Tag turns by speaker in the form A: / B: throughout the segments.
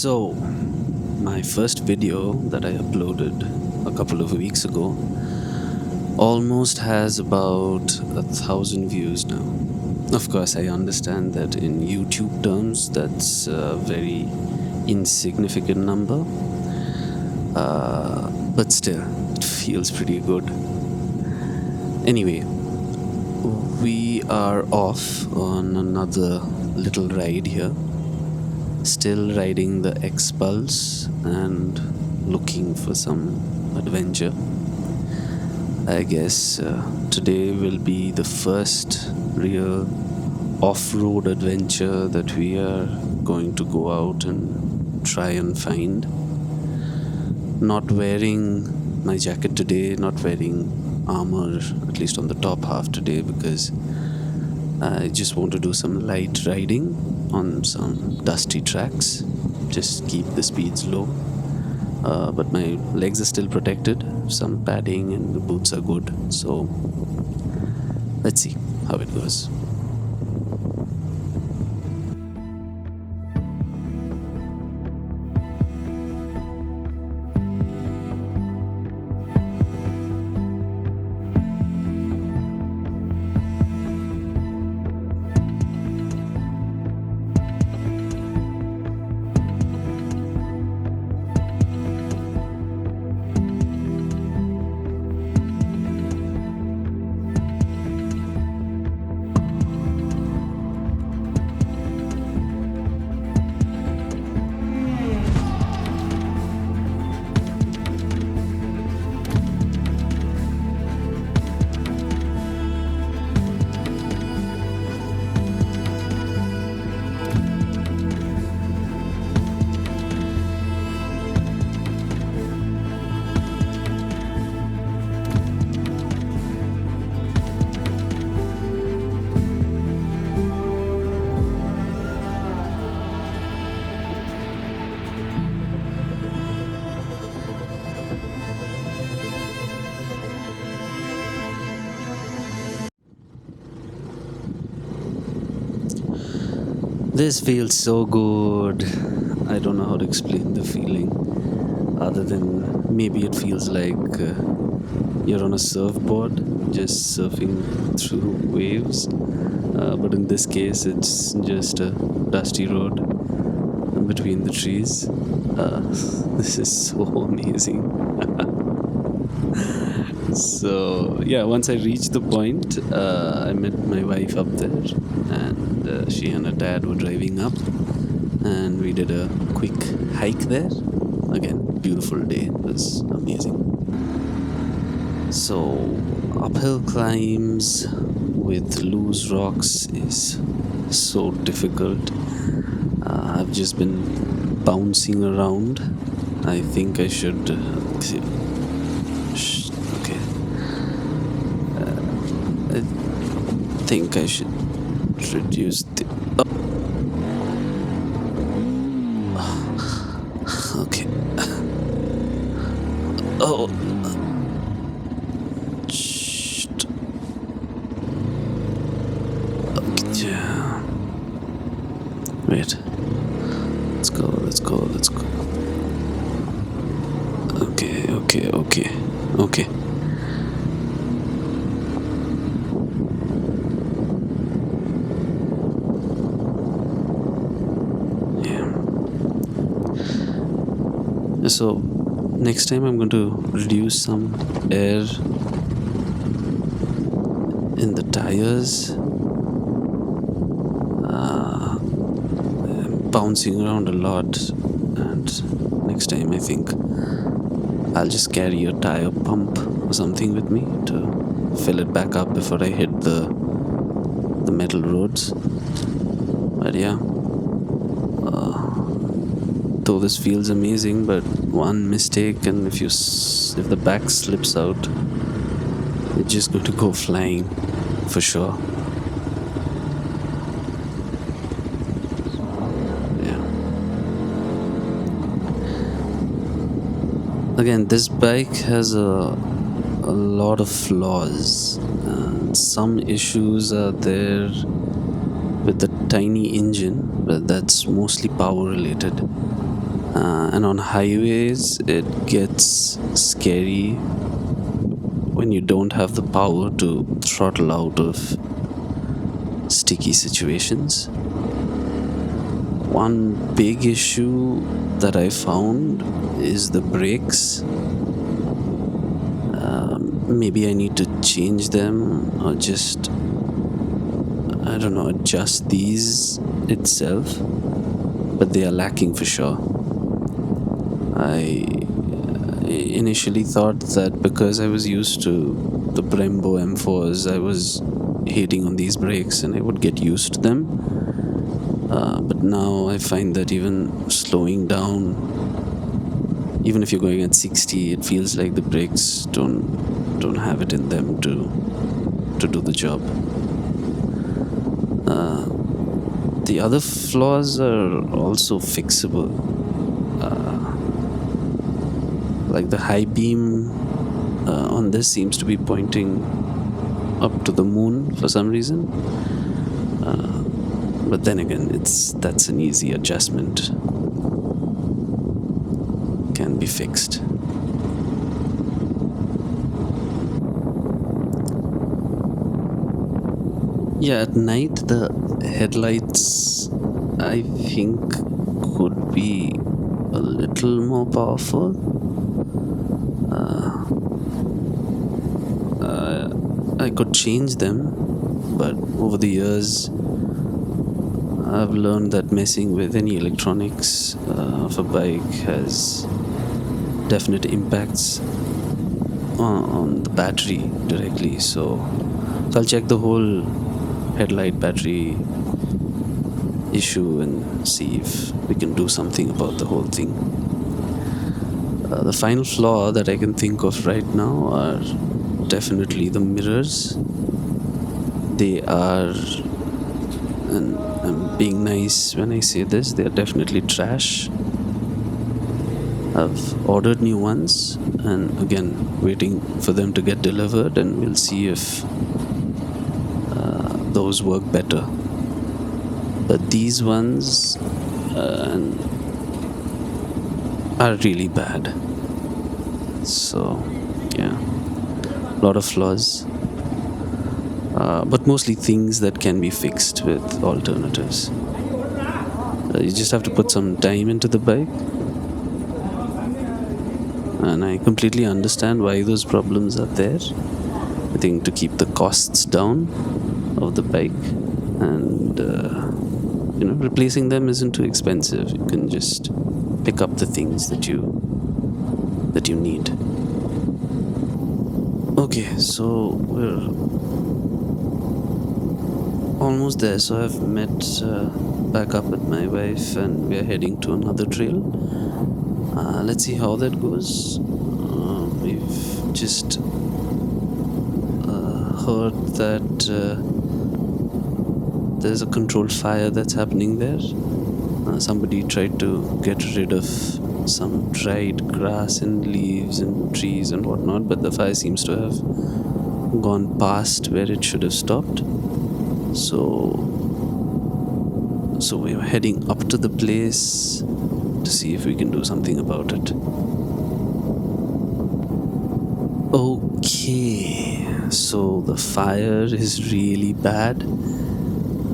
A: So, my first video that I uploaded a couple of weeks ago almost has about 1,000 views now. Of course, I understand that in YouTube terms, that's a very insignificant number, but still, it feels pretty good. Anyway, we are off on another little ride here. Still riding the Xpulse and looking for some adventure. I guess today will be the first real off-road adventure that we are going to go out and try and find. Not wearing my jacket today, not wearing armor, at least on the top half today, because I just want to do some light riding on some dusty tracks. Just keep the speeds low. But my legs are still protected. Some padding and the boots are good. So let's see how it goes. This feels so good. I don't know how to explain the feeling other than maybe it feels like you're on a surfboard just surfing through waves. But in this case, it's just a dusty road between the trees. This is so amazing. So yeah, once I reached the point, I met my wife up there, and she and her dad were driving up, and we did a quick hike there. Again, beautiful day. It was amazing. So uphill climbs with loose rocks is so difficult. I've just been bouncing around. I think I should I think I should reduce the... Okay. Oh. Shit. Okay. Yeah. Wait. Let's go. Okay. So next time I'm going to reduce some air in the tires. I'm bouncing around a lot, and next time I think I'll just carry a tire pump or something with me to fill it back up before I hit the metal roads. But yeah, though this feels amazing, but one mistake and if the back slips out, it's just going to go flying for sure. Yeah. Again, this bike has a lot of flaws. Some issues are there with the tiny engine, but that's mostly power related. And on highways, it gets scary when you don't have the power to throttle out of sticky situations. One big issue that I found is the brakes. Maybe I need to change them or just, I don't know, adjust these itself, but they are lacking for sure. I initially thought that because I was used to the Brembo M4s, I was hating on these brakes and I would get used to them. But now I find that even slowing down, even if you're going at 60, it feels like the brakes don't have it in them to do the job. The other flaws are also fixable. Like the high beam on this seems to be pointing up to the moon for some reason. But then again, that's an easy adjustment. Can be fixed. Yeah, at night the headlights, I think, could be a little more powerful. I could change them, but over the years, I've learned that messing with any electronics of a bike has definite impacts on the battery directly. So I'll check the whole headlight battery issue and see if we can do something about the whole thing. The final flaw that I can think of right now are definitely the mirrors. They are, and I'm being nice when I say this, they are definitely trash. I've ordered new ones and again waiting for them to get delivered, and we'll see if those work better. But these ones are really bad. So, yeah, a lot of flaws. But mostly things that can be fixed with alternatives. You just have to put some time into the bike. And I completely understand why those problems are there. I think to keep the costs down of the bike, and replacing them isn't too expensive. You can just pick up the things that you need. Okay, so we're almost there. So I've met back up with my wife, and we're heading to another trail. Let's see how that goes. We've just heard that there's a controlled fire that's happening there. Somebody tried to get rid of some dried grass and leaves and trees and whatnot, but the fire seems to have gone past where it should have stopped. So we're heading up to the place to see if we can do something about it. Okay, so the fire is really bad.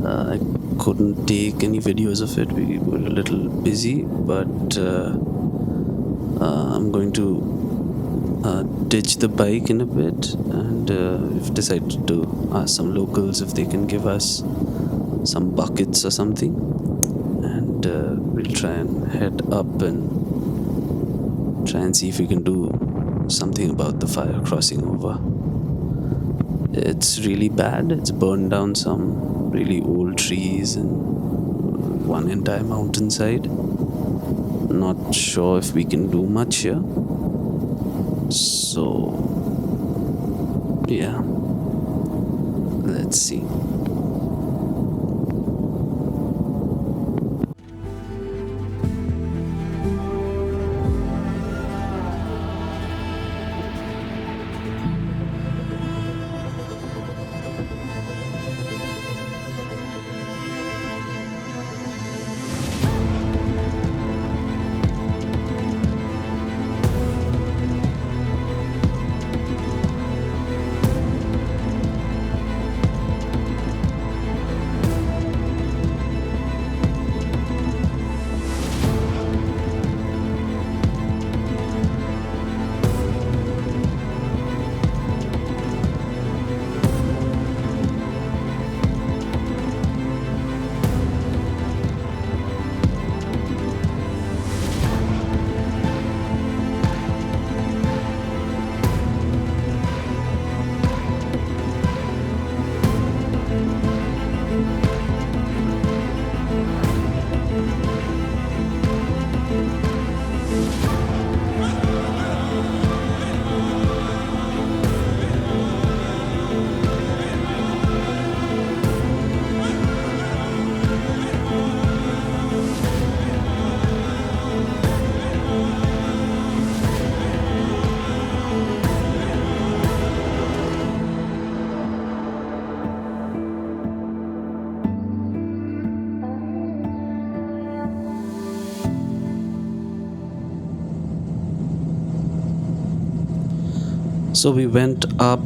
A: I couldn't take any videos of it. We were a little busy, but I'm going to ditch the bike in a bit, and we've decided to ask some locals if they can give us some buckets or something, and we'll try and head up and try and see if we can do something about the fire crossing over. It's really bad. It's burned down some really old trees and one entire mountainside. Not sure if we can do much here. So, yeah. Let's see. So we went up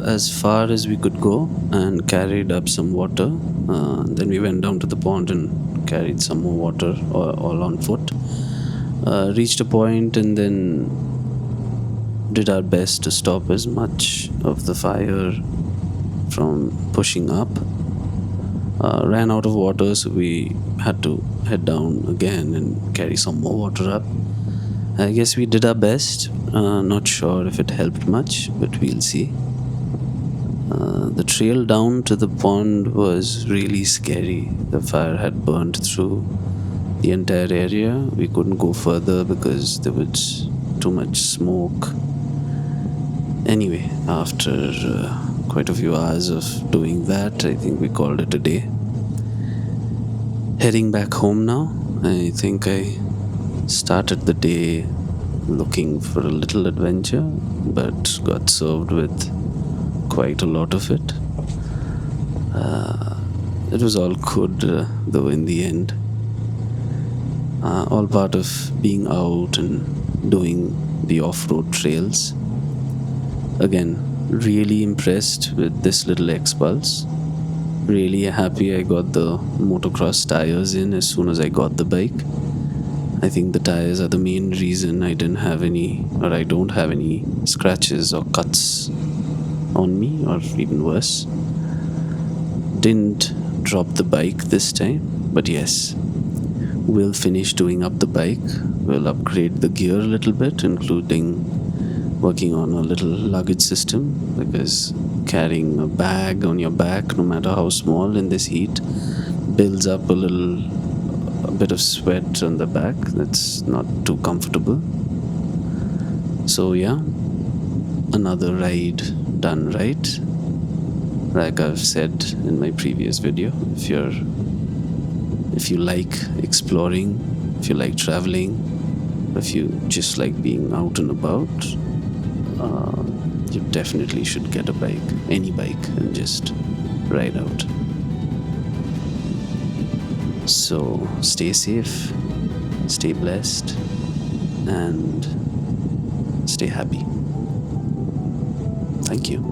A: as far as we could go and carried up some water. Then we went down to the pond and carried some more water, all on foot. Reached a point and then did our best to stop as much of the fire from pushing up. Ran out of water, so we had to head down again and carry some more water up. I guess we did our best. Not sure if it helped much, but we'll see. The trail down to the pond was really scary. The fire had burned through the entire area. We couldn't go further because there was too much smoke. Anyway, after quite a few hours of doing that, I think we called it a day. Heading back home now. I think I started the day looking for a little adventure, but got served with quite a lot of it. It was all good, though, in the end. All part of being out and doing the off-road trails. Again, really impressed with this little Xpulse. Really happy I got the motocross tires in as soon as I got the bike. I think the tires are the main reason I don't have any scratches or cuts on me, or even worse. Didn't drop the bike this time, but yes, we'll finish doing up the bike. We'll upgrade the gear a little bit, including working on a little luggage system, because carrying a bag on your back, no matter how small in this heat, builds up a bit of sweat on the back. That's not too comfortable. So yeah, another ride done right. Like I've said in my previous video, if you like exploring, if you like traveling, if you just like being out and about, you definitely should get a bike, any bike, and just ride out. So stay safe, stay blessed, and stay happy. Thank you.